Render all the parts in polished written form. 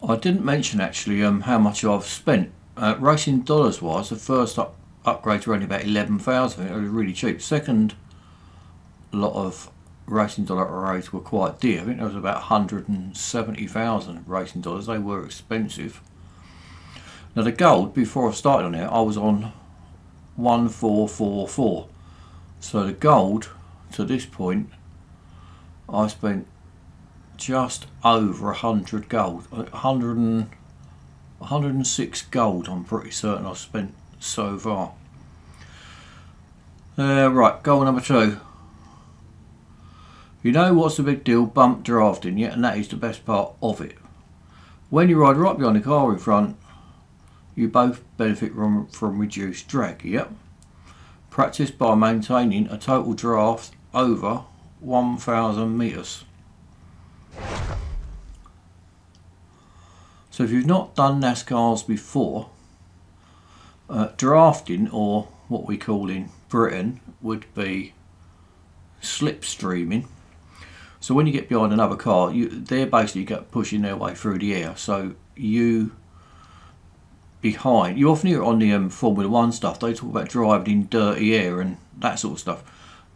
I didn't mention actually how much I've spent. Racing dollars wise, the first upgrades were only about 11,000. It was really cheap. Second lot of racing dollar arrays were quite dear. I think there was about 170,000 racing dollars. They were expensive. Now the gold, before I started on it, I was on 1444. So the gold to this point, I spent just over 100 gold, 106 gold. I'm pretty certain I've spent so far. Right, goal number 2. You know what's the big deal? Bump drafting, yeah, and that is the best part of it. When you ride right behind the car in front, you both benefit from reduced drag, yep. Practice by maintaining a total draft over 1,000 metres. So if you've not done NASCARs before, drafting, or what we call in Britain would be slipstreaming. So when you get behind another car, they're basically pushing their way through the air. So you often hear it on the Formula 1 stuff, they talk about driving in dirty air and that sort of stuff.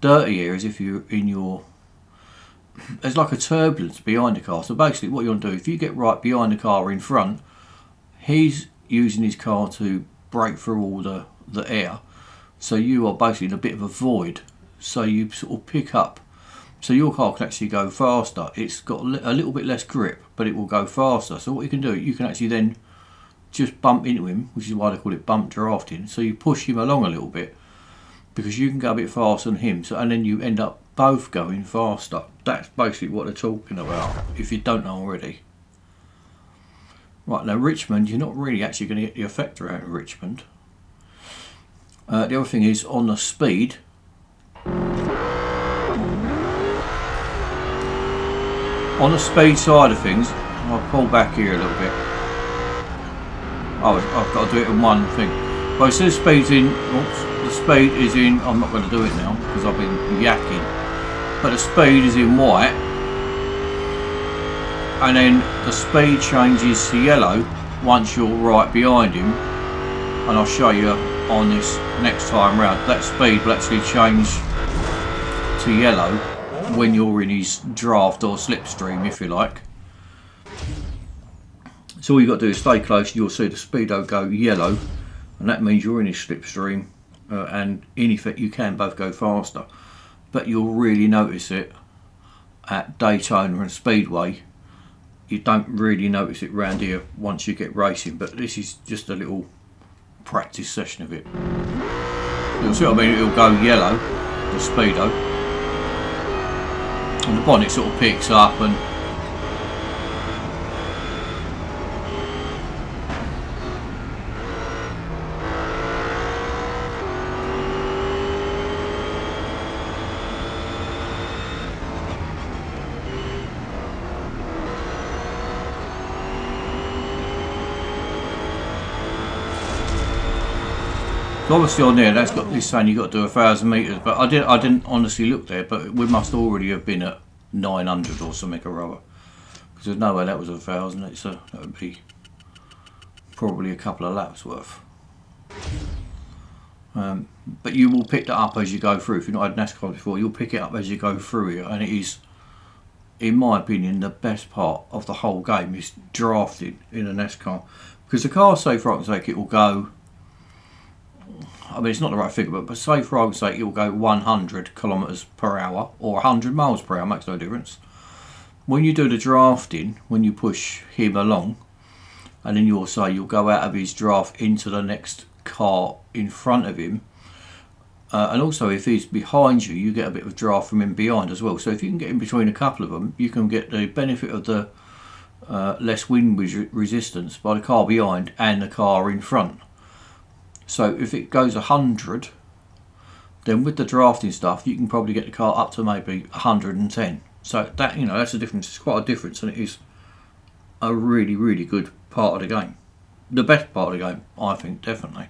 Dirty air is if you're in there's like a turbulence behind the car. So basically what you want to do, if you get right behind the car in front, he's using his car to break through all the air. So you are basically in a bit of a void. So you sort of pick up. So your car can actually go faster. It's got a little bit less grip, but it will go faster. So what you can do, you can actually then just bump into him, which is why they call it bump drafting. So you push him along a little bit because you can go a bit faster than him. So, and then you end up both going faster. That's basically what they're talking about, if you don't know already. Right, now Richmond, you're not really actually going to get the effector out of Richmond. The other thing is on the speed. On the speed side of things, I'll pull back here a little bit. Oh, I've got to do it in one thing. Well, it says speed's in. Oops, the speed is in. I'm not going to do it now because I've been yakking. But the speed is in white, and then the speed changes to yellow once you're right behind him. And I'll show you on this next time round. That speed will actually change to yellow when you're in his draft or slipstream, if you like. So all you've got to do is stay close, and you'll see the speedo go yellow, and that means you're in his slipstream, and in effect you can both go faster. But you'll really notice it at Daytona and Speedway. You don't really notice it round here once you get racing, but this is just a little practice session of it. You'll see what I mean, it'll go yellow, the speedo, and the bonnet sort of picks up and so obviously on there that's got this saying you've got to do 1,000 metres, but I didn't honestly look there, but we must already have been at 900 or something or other, because there's no way that was 1,000. That would be probably a couple of laps worth. But you will pick that up as you go through. If you've not had NASCAR before, you'll pick it up as you go through here, and it is, in my opinion, the best part of the whole game is drafting in a NASCAR, because the car, say for argument's sake, it will go, I mean it's not the right figure, but say for argument's sake it will go 100 kilometers per hour or 100 miles per hour, makes no difference. When you do the drafting, when you push him along, and then you'll go out of his draft into the next car in front of him, and also if he's behind you, you get a bit of draft from him behind as well. So if you can get in between a couple of them, you can get the benefit of the less wind resistance by the car behind and the car in front. So if it goes 100, then with the drafting stuff, you can probably get the car up to maybe 110. So that, you know, that's a difference. It's quite a difference, and it is a really, really good part of the game. The best part of the game, I think, definitely.